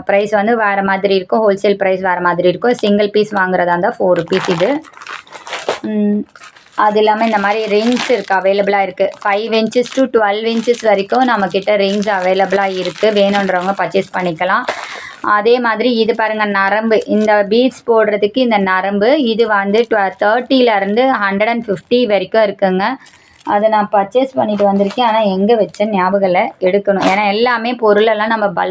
S1: ப்ரைஸ் வந்து வேறு மாதிரி இருக்கும், ஹோல்சேல் ப்ரைஸ் வேறு மாதிரி இருக்கும். சிங்கிள் பீஸ் வாங்குறதா இருந்தால் 4 ருபீஸ் இது. அது இல்லாமல் இந்த மாதிரி ரிங்ஸ் இருக்குது, அவைலபிளாக இருக்குது. 5 inches to 12 inches வரைக்கும் நம்மக்கிட்ட ரிங்ஸ் அவைலபிளாக இருக்குது. வேணுன்றவங்க பர்ச்சேஸ் பண்ணிக்கலாம். அதே மாதிரி இது பாருங்கள், நரம்பு, இந்த பீட்ஸ் போடுறதுக்கு இந்த நரம்பு, இது வந்து 30லேருந்து 150 வரைக்கும் இருக்குங்க. அதை நான் பர்ச்சேஸ் பண்ணிட்டு வந்திருக்கேன். ஆனால் எங்கே வச்சேன்னு ஞாபகம் இல்லை, எடுக்கணும். ஏன்னா எல்லாமே பொருளெல்லாம் நம்ம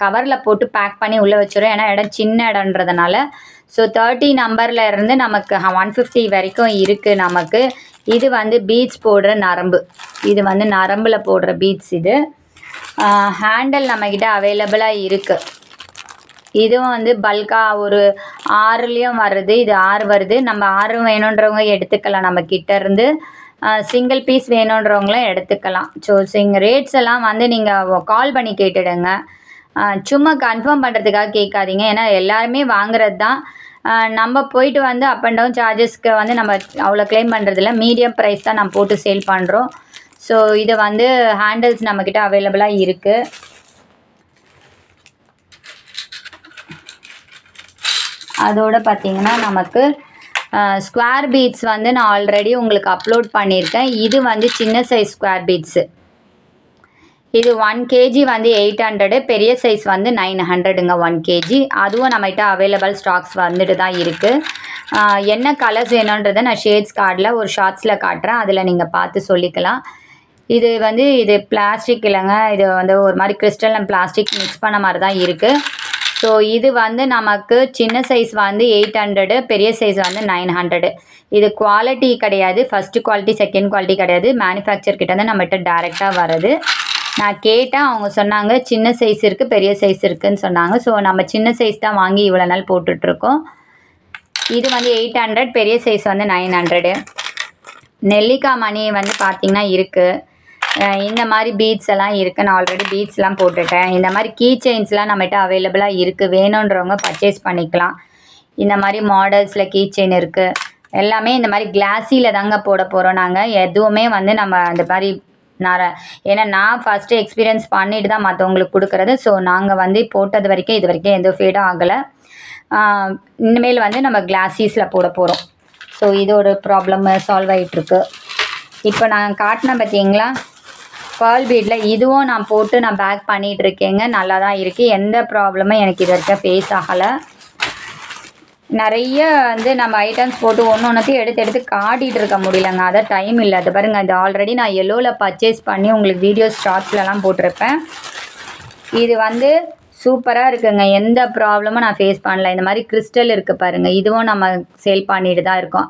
S1: கவரில் போட்டு பேக் பண்ணி உள்ளே வச்சுரும். ஏன்னா இடம் சின்ன இடன்றதுனால. ஸோ 30 நம்பரில் இருந்து நமக்கு 150 வரைக்கும் இருக்குது நமக்கு. இது வந்து பீட்ஸ் போடுற நரம்பு, இது வந்து நரம்பில் போடுற பீட்ஸ். இது ஹேண்டில் நம்மக்கிட்ட அவைலபிளாக இருக்குது. இதுவும் வந்து பல்காக ஒரு 6லேயும் வருது, இது 6 வருது. நம்ம 6 வேணுன்றவங்க எடுத்துக்கலாம் நம்ம கிட்டேருந்து. சிங்கிள் பீஸ் வேணுன்றவங்களும் எடுத்துக்கலாம். ஸோ ரேட்ஸ் எல்லாம் வந்து நீங்கள் கால் பண்ணி கேட்டுடுங்க, சும்மா கன்ஃபார்ம் பண்ணுறதுக்காக கேட்காதீங்க. ஏன்னா எல்லாருமே வாங்குறது தான். நம்ம போயிட்டு வந்து அப் அண்ட் டவுன் சார்ஜஸ்க்கு வந்து நம்ம அவ்வளோ க்ளைம் பண்ணுறதில்ல, மீடியம் ப்ரைஸ் தான் நம்ம போட்டு சேல் பண்ணுறோம். ஸோ இது வந்து ஹேண்டில்ஸ் நம்மக்கிட்ட அவைலபிளாக இருக்குது. அதோடு பார்த்திங்கன்னா நமக்கு ஸ்கொயர் பீட்ஸ் வந்து நான் ஆல்ரெடி உங்களுக்கு அப்லோட் பண்ணியிருக்கேன். இது வந்து சின்ன சைஸ் ஸ்கொயர் பீட்ஸு. இது 1 kg வந்து 800, பெரிய சைஸ் வந்து 900ங்க 1 kg. அதுவும் நம்மகிட்ட அவைலபிள் ஸ்டாக்ஸ் வந்துட்டு தான் இருக்குது. என்ன கலர்ஸ் வேணுன்றதை நான் ஷேட்ஸ் கார்டில் ஒரு ஷார்ட்ஸில் காட்டுறேன், அதில் நீங்கள் பார்த்து சொல்லிக்கலாம். இது பிளாஸ்டிக் இல்லைங்க, இது வந்து ஒரு மாதிரி கிறிஸ்டல் அண்ட் பிளாஸ்டிக் மிக்ஸ் பண்ண மாதிரி தான் இருக்குது. ஸோ இது வந்து நமக்கு சின்ன சைஸ் வந்து 800, பெரிய சைஸ் வந்து 900. இது குவாலிட்டி கிடையாது, ஃபஸ்ட்டு குவாலிட்டி செகண்ட் குவாலிட்டி கிடையாது, மேனுஃபேக்சர் கிட்ட வந்து நம்மகிட்ட டேரெக்டாக வருது. நான் கேட்டேன், அவங்க சொன்னாங்க சின்ன சைஸ் இருக்குது பெரிய சைஸ் இருக்குதுன்னு சொன்னாங்க. ஸோ நம்ம சின்ன சைஸ் தான் வாங்கி இவ்வளோ நாள் போட்டுட்ருக்கோம். இது வந்து 800, பெரிய சைஸ் வந்து 900. நெல்லிக்காய் மணி வந்து பார்த்திங்கன்னா இருக்குது. இந்த மாதிரி பீட்ஸ் எல்லாம் இருக்குது. நான் ஆல்ரெடி பீட்ஸ்லாம் போட்டுட்டேன். இந்த மாதிரி கீ செயின்ஸ்லாம் நம்மகிட்ட அவைலபிளாக இருக்குது. வேணுன்றவங்க பர்ச்சேஸ் பண்ணிக்கலாம். இந்த மாதிரி மாடல்ஸில் கீ செயின் இருக்குது. எல்லாமே இந்த மாதிரி கிளாஸியில் தாங்க போட போகிறோம் நாங்கள். எதுவுமே வந்து நம்ம அந்த மாதிரி ஏன்னா நான் ஃபஸ்ட்டு எக்ஸ்பீரியன்ஸ் பண்ணிட்டு தான் மற்றவங்களுக்கு கொடுக்குறது. ஸோ நாங்கள் வந்து போட்டது வரைக்கும் இது வரைக்கும் எந்த ஃபேடும் ஆகலை. இனிமேல் வந்து நம்ம கிளாஸீஸில் போட போகிறோம். ஸோ இது ஒரு ப்ராப்ளம் சால்வ் ஆகிட்டுருக்கு. இப்போ நான் காட்டினேன் பார்த்தீங்களா பேர்ல் பீடில், இதுவும் நான் போட்டு நான் பேக் பண்ணிகிட்ருக்கேங்க. நல்லா தான் இருக்குது. எந்த ப்ராப்ளமும் எனக்கு இது வரைக்கும் ஃபேஸ் ஆகலை. நிறைய வந்து நம்ம ஐட்டம்ஸ் போட்டு ஒன்றைத்தையும் எடுத்து காட்டிகிட்டு இருக்க முடியலங்க, அதான் டைம் இல்லை. அது பாருங்கள், இது ஆல்ரெடி நான் எல்லோவில் பர்ச்சேஸ் பண்ணி உங்களுக்கு வீடியோஸ் ஷார்ட்ஸ்லலாம் போட்டிருப்பேன். இது வந்து சூப்பராக இருக்குங்க, எந்த ப்ராப்ளமும் நான் ஃபேஸ் பண்ணல. இந்த மாதிரி கிறிஸ்டல் இருக்குது பாருங்கள், இதுவும் நம்ம சேல் பண்ணிட்டு தான் இருக்கோம்.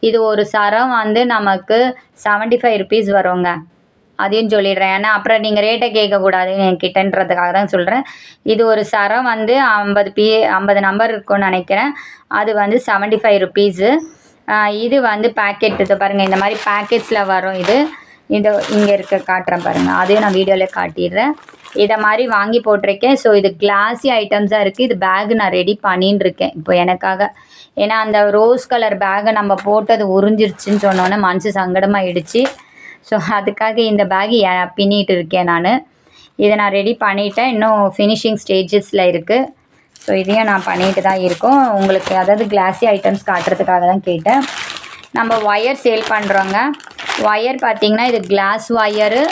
S1: இது ஒரு சரம் வந்து நமக்கு 75 rupees வருங்க. அதையும் சொல்லிடுறேன், ஏன்னா அப்புறம் நீங்கள் ரேட்டை கேட்கக்கூடாது என்கிட்டன்றதுக்காக தான் சொல்கிறேன். இது ஒரு சரம் வந்து 50 நம்பர் இருக்கும்னு நினைக்கிறேன். அது வந்து 75 rupees. இது வந்து பேக்கெட், இது பாருங்கள் இந்த மாதிரி பேக்கெட்ஸில் வரும். இது இங்கே இருக்க காட்டுறேன் பாருங்கள், அதையும் நான் வீடியோவில் காட்டிடுறேன். இதை மாதிரி வாங்கி போட்டிருக்கேன். ஸோ இது கிளாஸி ஐட்டம்ஸாக இருக்குது. இது பேகு நான் ரெடி பண்ணின்னு இருக்கேன் இப்போ எனக்காக. ஏன்னா அந்த ரோஸ் கலர் பேகை நம்ம போட்டது உறிஞ்சிருச்சுன்னு சொன்னோன்னே மனசு சங்கடமாகிடுச்சு. ஸோ அதுக்காக இந்த பேக் பின்னிட்டு இருக்கேன் நான். இதை நான் ரெடி பண்ணிட்டேன், இன்னும் ஃபினிஷிங் ஸ்டேஜஸில் இருக்குது. ஸோ இதையும் நான் பண்ணிட்டு தான் இருக்கோம். உங்களுக்கு அதாவது கிளாஸி ஐட்டம்ஸ் காட்டுறதுக்காக தான் கேட்டேன். நம்ம ஒயர் சேல் பண்ணுறோங்க. ஒயர் பார்த்திங்கன்னா இது கிளாஸ் ஒயரு.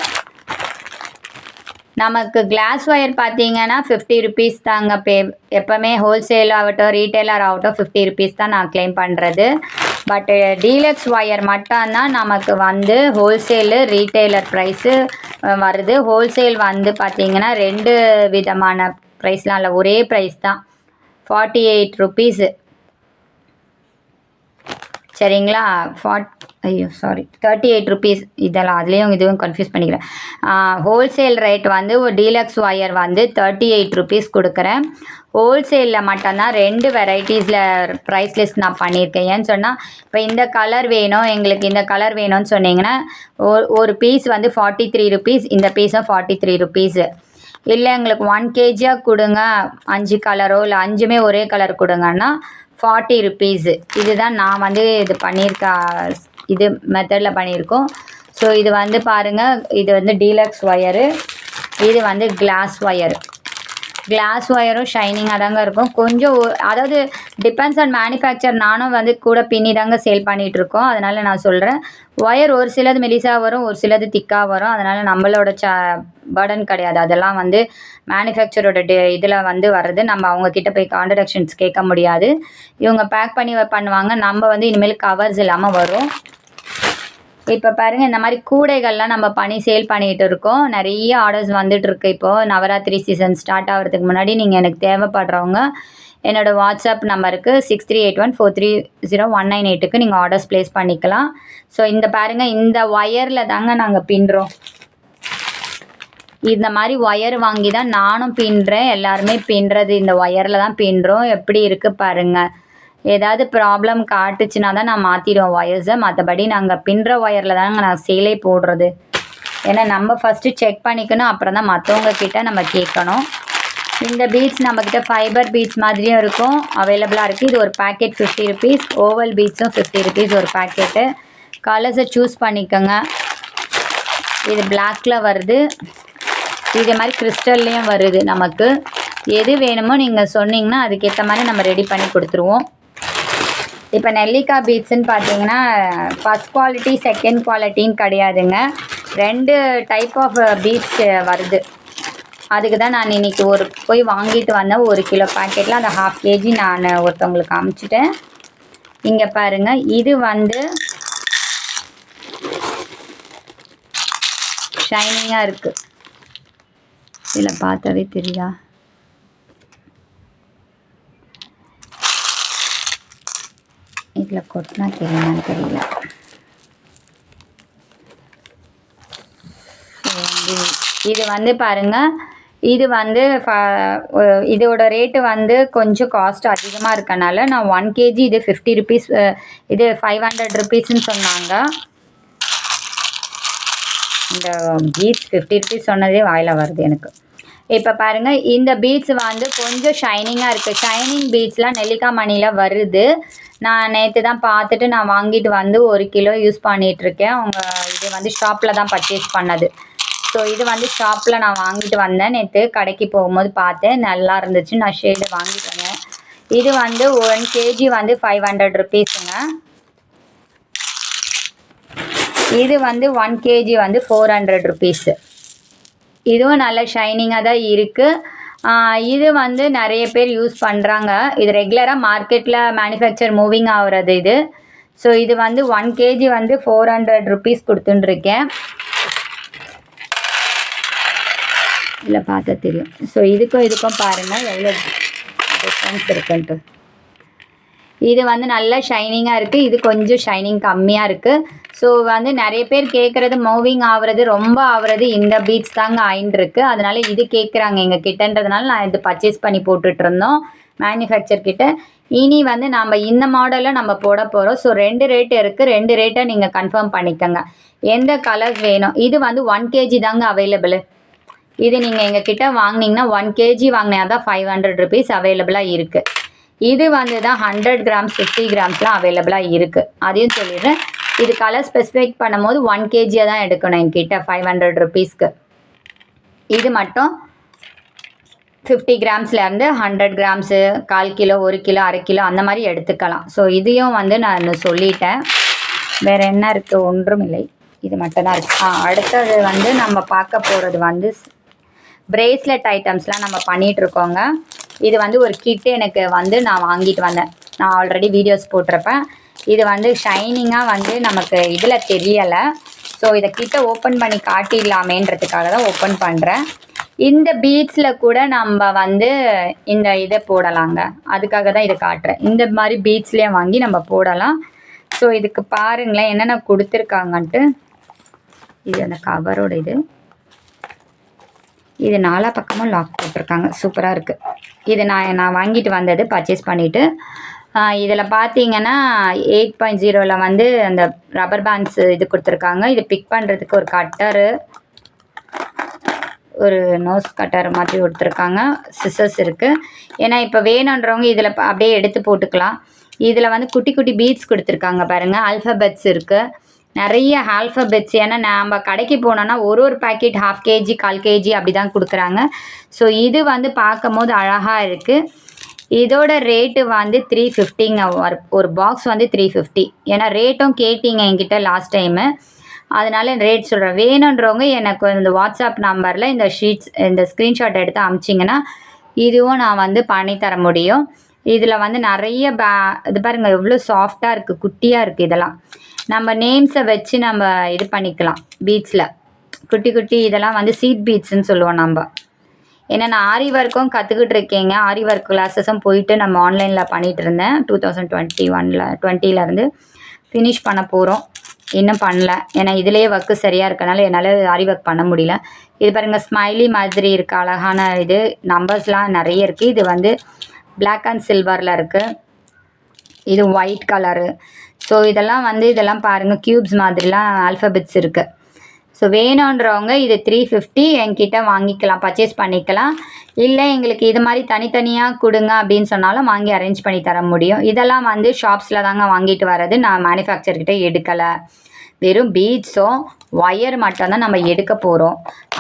S1: நமக்கு கிளாஸ் ஒயர் பார்த்தீங்கன்னா 50 rupees தாங்க எப்போவுமே ஹோல்சேல் ஆகட்டும் ரீட்டைலர் ஆகட்டும் 50 rupees தான் நான் கிளைம் பண்ணுறது. பட் டீலக்ஸ் ஒயர் மட்டும்தான் நமக்கு வந்து ஹோல்சேலு ரீட்டைலர் ப்ரைஸு வருது. ஹோல்சேல் வந்து பார்த்திங்கன்னா 2 விதமான ப்ரைஸ்லாம் இல்லை, ஒரே ப்ரைஸ் தான் 48 rupees. சரிங்களா? 38 rupees. இதெல்லாம் அதுலேயும் இதுவும் கன்ஃபியூஸ் பண்ணிக்கிறேன். ஹோல்சேல் ரேட் வந்து ஒரு டீலக்ஸ் ஒயர் வந்து 38 rupees கொடுக்குறேன். ஹோல்சேலில் மட்டும்தான் 2 வெரைட்டிஸில் ப்ரைஸ் லிஸ்ட் நான் பண்ணியிருக்கேன். ஏன்னு சொன்னால் இப்போ இந்த கலர் வேணும், எங்களுக்கு இந்த கலர் வேணும்னு சொன்னீங்கன்னா ஒரு பீஸ் வந்து 43 rupees, இந்த பீஸும் 43 rupees. இல்லை எங்களுக்கு 1 kg கொடுங்க, 5 கலரோ இல்லை 5மே ஒரே கலர் கொடுங்கன்னா 40 rupees. இதுதான் நான் வந்து இது பண்ணியிருக்க இது மெத்தடில் பண்ணியிருக்கோம். ஸோ இது வந்து பாருங்கள், இது வந்து டீலக்ஸ் ஒயரு, இது வந்து கிளாஸ் ஒயரு. கிளாஸ் ஒயரும் ஷைனிங்காக தாங்க இருக்கும். கொஞ்சம் அதாவது டிபெண்ட்ஸ் ஆன் மேனுஃபேக்சர். நானும் வந்து கூட பின்னி தாங்க சேல் பண்ணிகிட்ருக்கோம். அதனால் நான் சொல்கிறேன், ஒயர் ஒரு சிலது மெலிசாக வரும், ஒரு சிலது திக்காக வரும். அதனால் நம்மளோட பர்டன் கிடையாது. அதெல்லாம் வந்து மேனுஃபேக்சரோட இதில் வந்து வர்றது. நம்ம அவங்கக்கிட்ட போய் கான்ட்ராக்ஷன்ஸ் கேட்க முடியாது. இவங்க பேக் பண்ணி பண்ணுவாங்க. நம்ம வந்து இனிமேல் கவர்ஸ் இல்லாமல் வரும். இப்போ பாருங்கள், இந்த மாதிரி கூடைகள்லாம் நம்ம பண்ணி சேல் பண்ணிகிட்டு இருக்கோம். நிறைய ஆர்டர்ஸ் வந்துட்டுருக்கு. இப்போது நவராத்திரி சீசன் ஸ்டார்ட் ஆகிறதுக்கு முன்னாடி நீங்கள் எனக்கு தேவைப்படுறவங்க என்னோடய வாட்ஸ்அப் நம்பருக்கு 6381430198க்கு நீங்கள் ஆர்டர்ஸ் ப்ளேஸ் பண்ணிக்கலாம். ஸோ இந்த பாருங்கள், இந்த ஒயரில் தாங்க நாங்கள் பின்னுறோம். இந்த மாதிரி ஒயர் வாங்கி தான் நானும் பின்னுறேன், எல்லாருமே பின்னுறது இந்த ஒயரில் தான் பின்னுறோம். எப்படி இருக்குது பாருங்கள். ஏதாவது ப்ராப்ளம் காட்டுச்சுன்னா தான் நான் மாற்றிடுவோம் ஒயர்ஸை. மற்றபடி நாங்கள் பின்னுற ஒயரில் தாங்க நான் சேலே போடுறது. ஏன்னா நம்ம ஃபஸ்ட்டு செக் பண்ணிக்கணும், அப்புறம் தான் மற்றவங்க கிட்ட நம்ம கேட்கணும். இந்த பீட்ஸ் நம்மக்கிட்ட ஃபைபர் பீட்ஸ் மாதிரியும் இருக்கும், அவைலபிளாக இருக்குது. இது ஒரு பேக்கெட் 50 rupees. ஓவல் பீட்ஸும் 50 rupees ஒரு பேக்கெட்டு. கலர்ஸை சூஸ் பண்ணிக்கோங்க. இது பிளாக்கில் வருது, இதே மாதிரி கிறிஸ்டல்லையும் வருது. நமக்கு எது வேணுமோ நீங்கள் சொன்னீங்கன்னா அதுக்கேற்ற மாதிரி நம்ம ரெடி பண்ணி கொடுத்துருவோம். இப்போ நெல்லிக்காய் பீட்ஸ்ன்னு பார்த்தீங்கன்னா ஃபஸ்ட் குவாலிட்டி செகண்ட் குவாலிட்டின்னு கிடையாதுங்க. 2 டைப் ஆஃப் பீட்ஸ் வருது. அதுக்கு தான் நான் இன்றைக்கி போய் வாங்கிட்டு வந்தேன் 1 கிலோ பேக்கெட்டில் அந்த 1/2 kg நான் ஒருத்தவங்களுக்கு அமுச்சிட்டேன். இங்கே பாருங்கள், இது வந்து ஷைனிங்காக இருக்குது. இதில் பார்த்தாவே தெரியுதா? இதில் கொட்டினா தெரியுமான்னு தெரியல. இது வந்து பாருங்கள், இது வந்து இதோட ரேட்டு வந்து கொஞ்சம் காஸ்ட் அதிகமாக இருக்கனால நான் 1 kg இது 50 rupees, இது 500 rupeesன்னு சொன்னாங்க. இந்த பீட்ஸ் 50 rupees சொன்னதே வாயில் வருது எனக்கு. இப்போ பாருங்கள், இந்த பீட்ஸ் வந்து கொஞ்சம் ஷைனிங்காக இருக்குது. ஷைனிங் பீட்ஸ்லாம் நெல்லிக்காய் மணியில் வருது. நான் நேற்று தான் பார்த்துட்டு நான் வாங்கிட்டு வந்து 1 கிலோ யூஸ் பண்ணிகிட்ருக்கேன். அவங்க இது வந்து ஷாப்பில் தான் பர்ச்சேஸ் பண்ணது. ஸோ இது வந்து ஷாப்பில் நான் வாங்கிட்டு வந்தேன். நேற்று கடைக்கு போகும்போது பார்த்தேன், நல்லா இருந்துச்சு. நான் ஷேடு வாங்கிட்டு வந்தேன். இது வந்து 1 kg வந்து 500 rupeesங்க. இது வந்து 1 kg வந்து 400 rupees. இதுவும் நல்ல ஷைனிங்காக தான் இருக்குது. இது வந்து நிறைய பேர் யூஸ் பண்ணுறாங்க. இது ரெகுலராக மார்க்கெட்டில் மேனுஃபேக்சர் மூவிங் ஆகுறது இது. ஸோ இது வந்து 1 kg வந்து 400 rupees கொடுத்துட்டுருக்கேன். இதில் பார்த்தா தெரியும். ஸோ இதுக்கும் பாருங்கள் எவ்வளோ டிஃப்ரென்ஸ் இருக்குன்ட்டு. இது வந்து நல்லா ஷைனிங்காக இருக்குது. இது கொஞ்சம் ஷைனிங் கம்மியாக இருக்குது. ஸோ வந்து நிறைய பேர் கேட்குறது மூவிங் ஆகுறது ரொம்ப ஆகுறது இந்த பீட்ஸ் தாங்க ஆயின்ட்டுருக்கு. அதனால் இது கேட்குறாங்க எங்கள் கிட்டன்றதுனால நான் இது பர்ச்சேஸ் பண்ணி போட்டுட்ருந்தோம் மேனுஃபேக்சர் கிட்ட. இனி வந்து நம்ம இந்த மாடலில் நம்ம போட போகிறோம். ஸோ 2 ரேட் இருக்குது. 2 ரேட்டை நீங்கள் கன்ஃபார்ம் பண்ணிக்கோங்க எந்த கலர் வேணும். இது வந்து 1 kg தாங்க அவைலபிள். இது நீங்கள் எங்கள் கிட்ட வாங்கினீங்கன்னா 1 kg வாங்கினா தான் 500 rupees அவைலபிளாக இருக்குது. இது வந்து தான் 100 grams 50 gramsலாம் அவைலபிளாக இருக்குது. அதையும் சொல்லிடுறேன். இது கலர் ஸ்பெசிஃபைக் பண்ணும்போது 1 kg தான் எடுக்கணும் என்கிட்ட 500 rupeesக்கு. இது மட்டும் 50 gramsலேருந்து 100 grams 1/4 கிலோ 1 கிலோ 1/2 கிலோ அந்த மாதிரி எடுத்துக்கலாம். ஸோ இதையும் வந்து நான் சொல்லிட்டேன். வேறு என்ன இருக்குது? ஒன்றும் இல்லை, இது மட்டும்தான் இருக்குது. அடுத்தது வந்து நம்ம பார்க்க போகிறது வந்து பிரேஸ்லெட் ஐட்டம்ஸ்லாம் நம்ம பண்ணிகிட்ருக்கோங்க. இது வந்து ஒரு கிட்டு எனக்கு வந்து நான் வாங்கிட்டு வந்தேன். நான் ஆல்ரெடி வீடியோஸ் போட்டிருப்பேன். இது வந்து ஷைனிங்காக வந்து நமக்கு இதில் தெரியலை. ஸோ இதை கிட்ட ஓப்பன் பண்ணி காட்டிடலாமேன்றதுக்காக தான் ஓப்பன் பண்ணுறேன். இந்த பீட்ஸில் கூட நம்ம வந்து இந்த இதை போடலாங்க. அதுக்காக தான் இதை காட்டுறேன். இந்த மாதிரி பீட்ஸ்லேயே வாங்கி நம்ம போடலாம். ஸோ இதுக்கு பாருங்களேன் என்னென்ன கொடுத்துருக்காங்கன்ட்டு. இது அந்த கவரோட இது 4 பக்கமும் லாக் போட்டிருக்காங்க. சூப்பராக இருக்குது. இது நான் வாங்கிட்டு வந்தது பர்ச்சேஸ் பண்ணிவிட்டு. இதில் பார்த்தீங்கன்னா 8.0ல் வந்து அந்த ரப்பர் பேண்ட்ஸ் இது கொடுத்துருக்காங்க. இது பிக் பண்ணுறதுக்கு ஒரு கட்டரு, ஒரு நோஸ் கட்டர் மாதிரி கொடுத்துருக்காங்க. சிசர்ஸ் இருக்குது. ஏன்னா இப்போ வேணுன்றவங்க இதில் அப்படியே எடுத்து போட்டுக்கலாம். இதில் வந்து குட்டி குட்டி பீட்ஸ் கொடுத்துருக்காங்க பாருங்கள். ஆல்ஃபபெட்ஸ் இருக்குது, நிறைய ஆல்ஃபபெட்ஸ். ஏன்னா நம்ம கடைக்கு போனோன்னா ஒரு பேக்கெட் 1/2 kg 1/4 kg அப்படி தான் கொடுக்குறாங்க. ஸோ இது வந்து பார்க்கும் போது அழகாக இருக்குது. இதோட ரேட்டு வந்து 350ங்க. ஒரு பாக்ஸ் வந்து 350. ஏன்னா ரேட்டும் கேட்டிங்க என்கிட்ட லாஸ்ட் டைமு, அதனால ரேட் சொல்கிறேன். வேணுன்றவங்க எனக்கு இந்த வாட்ஸ்அப் நம்பரில் இந்த ஸ்க்ரீன்ஷாட் எடுத்து அனுப்பிச்சிங்கன்னா இதுவும் நான் வந்து பண்ணித்தர முடியும். இதில் வந்து நிறைய இது பாருங்கள் எவ்வளோ சாஃப்டாக இருக்குது, குட்டியாக இருக்குது. இதெல்லாம் நம்ம நேம்ஸை வச்சு நம்ம இது பண்ணிக்கலாம். பீட்ஸில் குட்டி குட்டி இதெல்லாம் வந்து சீட் பீட்ஸ்ன்னு சொல்லுவோம் நம்ம. ஏன்னா நான் ஆரி ஒர்க்கும் கற்றுக்கிட்டு இருக்கேங்க. ஆரி ஒர்க் கிளாஸஸும் போயிட்டு நம்ம ஆன்லைனில் பண்ணிகிட்டு இருந்தேன். 2020 ஃபினிஷ் பண்ண போகிறோம். இன்னும் பண்ணல, ஏன்னா இதிலேயே ஒர்க்கு சரியாக இருக்கனால என்னால் ஆரி ஒர்க் பண்ண முடியல. இது பாருங்கள் ஸ்மைலி மாதிரி இருக்குது, அழகான இது. நம்பர்ஸ்லாம் நிறைய இருக்குது. இது வந்து பிளாக் அண்ட் சில்வரில் இருக்குது. இது ஒயிட் கலரு. ஸோ இதெல்லாம் பாருங்கள் க்யூப்ஸ் மாதிரிலாம் ஆல்ஃபபெட்ஸ் இருக்குது. ஸோ வேணுன்றவங்க இது 350 என்கிட்ட வாங்கிக்கலாம், பர்ச்சேஸ் பண்ணிக்கலாம். இல்லை எங்களுக்கு இது மாதிரி தனித்தனியாக கொடுங்க அப்படின்னு சொன்னாலும் வாங்கி அரேஞ்ச் பண்ணி தர முடியும். இதெல்லாம் வந்து ஷாப்ஸில் தாங்க வாங்கிட்டு வர்றது. நான் மேனுஃபேக்சர்கிட்ட எடுக்கலை. வெறும் பீட்ஸும் ஒயர் மட்டும்தான் நம்ம எடுக்க போகிறோம்.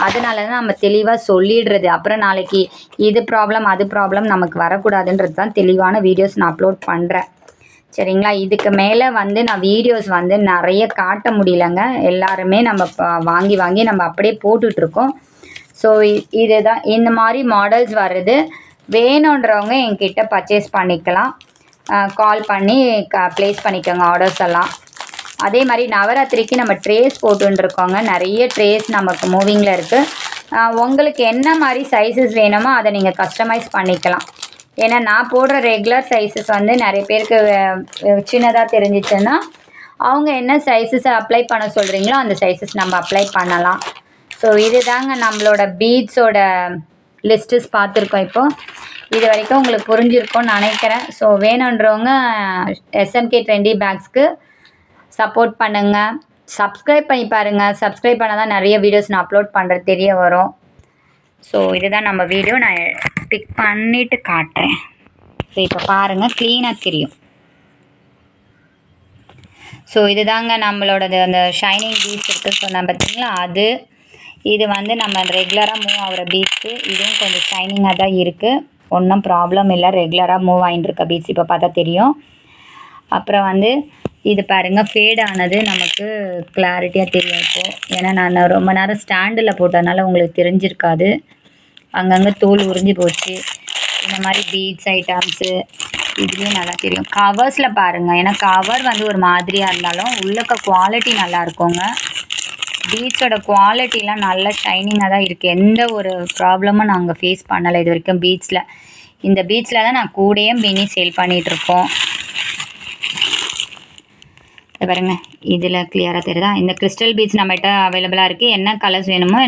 S1: அதனால தான் நம்ம தெளிவாக சொல்லிடுறது. அப்புறம் நாளைக்கு இது ப்ராப்ளம் அது ப்ராப்ளம் நமக்கு வரக்கூடாதுன்றது தான் தெளிவான வீடியோஸ் நான் அப்லோட் பண்ணுறேன். சரிங்களா. இதுக்கு மேலே வந்து நான் வீடியோஸ் வந்து நிறைய காட்ட முடியலங்க. எல்லாருமே நம்ம வாங்கி வாங்கி நம்ம அப்படியே போட்டுட்ருக்கோம். ஸோ இதுதான் இந்த மாதிரி மாடல்ஸ் வருது. வேணுன்றவங்க என்கிட்ட பர்ச்சேஸ் பண்ணிக்கலாம். கால் பண்ணி ப்ளேஸ் பண்ணிக்கோங்க ஆர்டர்ஸ் எல்லாம். அதே மாதிரி நவராத்திரிக்கு நம்ம ட்ரேஸ் போட்டுருக்கோங்க. நிறைய ட்ரேஸ் நமக்கு மூவிங்கில் இருக்குது. உங்களுக்கு என்ன மாதிரி சைஸஸ் வேணுமோ அதை நீங்கள் கஸ்டமைஸ் பண்ணிக்கலாம். ஏன்னா நான் போடுற ரெகுலர் சைஸஸ் வந்து நிறைய பேருக்கு சின்னதாக தெரிஞ்சிச்சுன்னா அவங்க என்ன சைஸஸ் அப்ளை பண்ண சொல்கிறீங்களோ அந்த சைஸஸ் நம்ம அப்ளை பண்ணலாம். ஸோ இது தாங்க நம்மளோட பீட்ஸோட லிஸ்ட்டஸ் பார்த்துருக்கோம். இப்போது இது வரைக்கும் உங்களுக்கு புரிஞ்சிருக்கும்னு நினைக்கிறேன். ஸோ வேணுன்றவங்க SNK ட்ரெண்டி பேக்ஸ்க்கு சப்போர்ட் பண்ணுங்கள். சப்ஸ்கிரைப் பண்ணி பாருங்கள். சப்ஸ்கிரைப் பண்ணால் தான் நிறைய வீடியோஸ் நான் அப்லோட் பண்ணுறது தெரிய வரும். ஸோ இதுதான் நம்ம வீடியோ. நான் பிக் பண்ணிவிட்டு காட்டுறேன். ஸோ இப்போ பாருங்கள், க்ளீனாக தெரியும். ஸோ இதுதாங்க நம்மளோடது அந்த ஷைனிங் பீட்ஸ் இருக்குது சொன்னேன் பார்த்தீங்களா, அது. இது வந்து நம்ம ரெகுலராக மூவ் ஆகிற பீட்ஸு. இதுவும் கொஞ்சம் ஷைனிங்காக தான் இருக்குது. ஒன்றும் ப்ராப்ளம் இல்லை. ரெகுலராக மூவ் ஆகிட்டு இருக்க பீட்ஸ் இப்போ பார்த்தா தெரியும். அப்புறம் வந்து இது பாருங்கள், ஃபேட் ஆனது நமக்கு கிளாரிட்டியாக தெரியும் இப்போது. ஏன்னா நான் ரொம்ப நேரம் ஸ்டாண்டில் போட்டதுனால உங்களுக்கு தெரிஞ்சிருக்காது. அங்கங்கே தோல் உறிஞ்சி போச்சு. இந்த மாதிரி பீட்ஸ் ஐட்டம்ஸு இதுலேயும் நல்லா தெரியும். கவர்ஸில் பாருங்கள். ஏன்னா கவர் வந்து ஒரு மாதிரியாக இருந்தாலும் உள்ளக்க குவாலிட்டி நல்லா இருக்குங்க. பீட்ஸோட குவாலிட்டிலாம் நல்ல ஷைனிங்காக தான் இருக்குது. எந்த ஒரு ப்ராப்ளமும் நாங்கள் ஃபேஸ் பண்ணலை இது வரைக்கும் பீட்ஸில். இந்த பீட்ஸில் தான் நான் கூடயே மினி சேல் பண்ணிகிட்ருக்கோம். பாருங்க, இதில் கிளியராக தெரியுதா? இந்த கிறிஸ்டல் பீட்ஸ் நம்மகிட்ட அவைலபிளாக இருக்குது. என்ன கலர்ஸ் வேணுமோ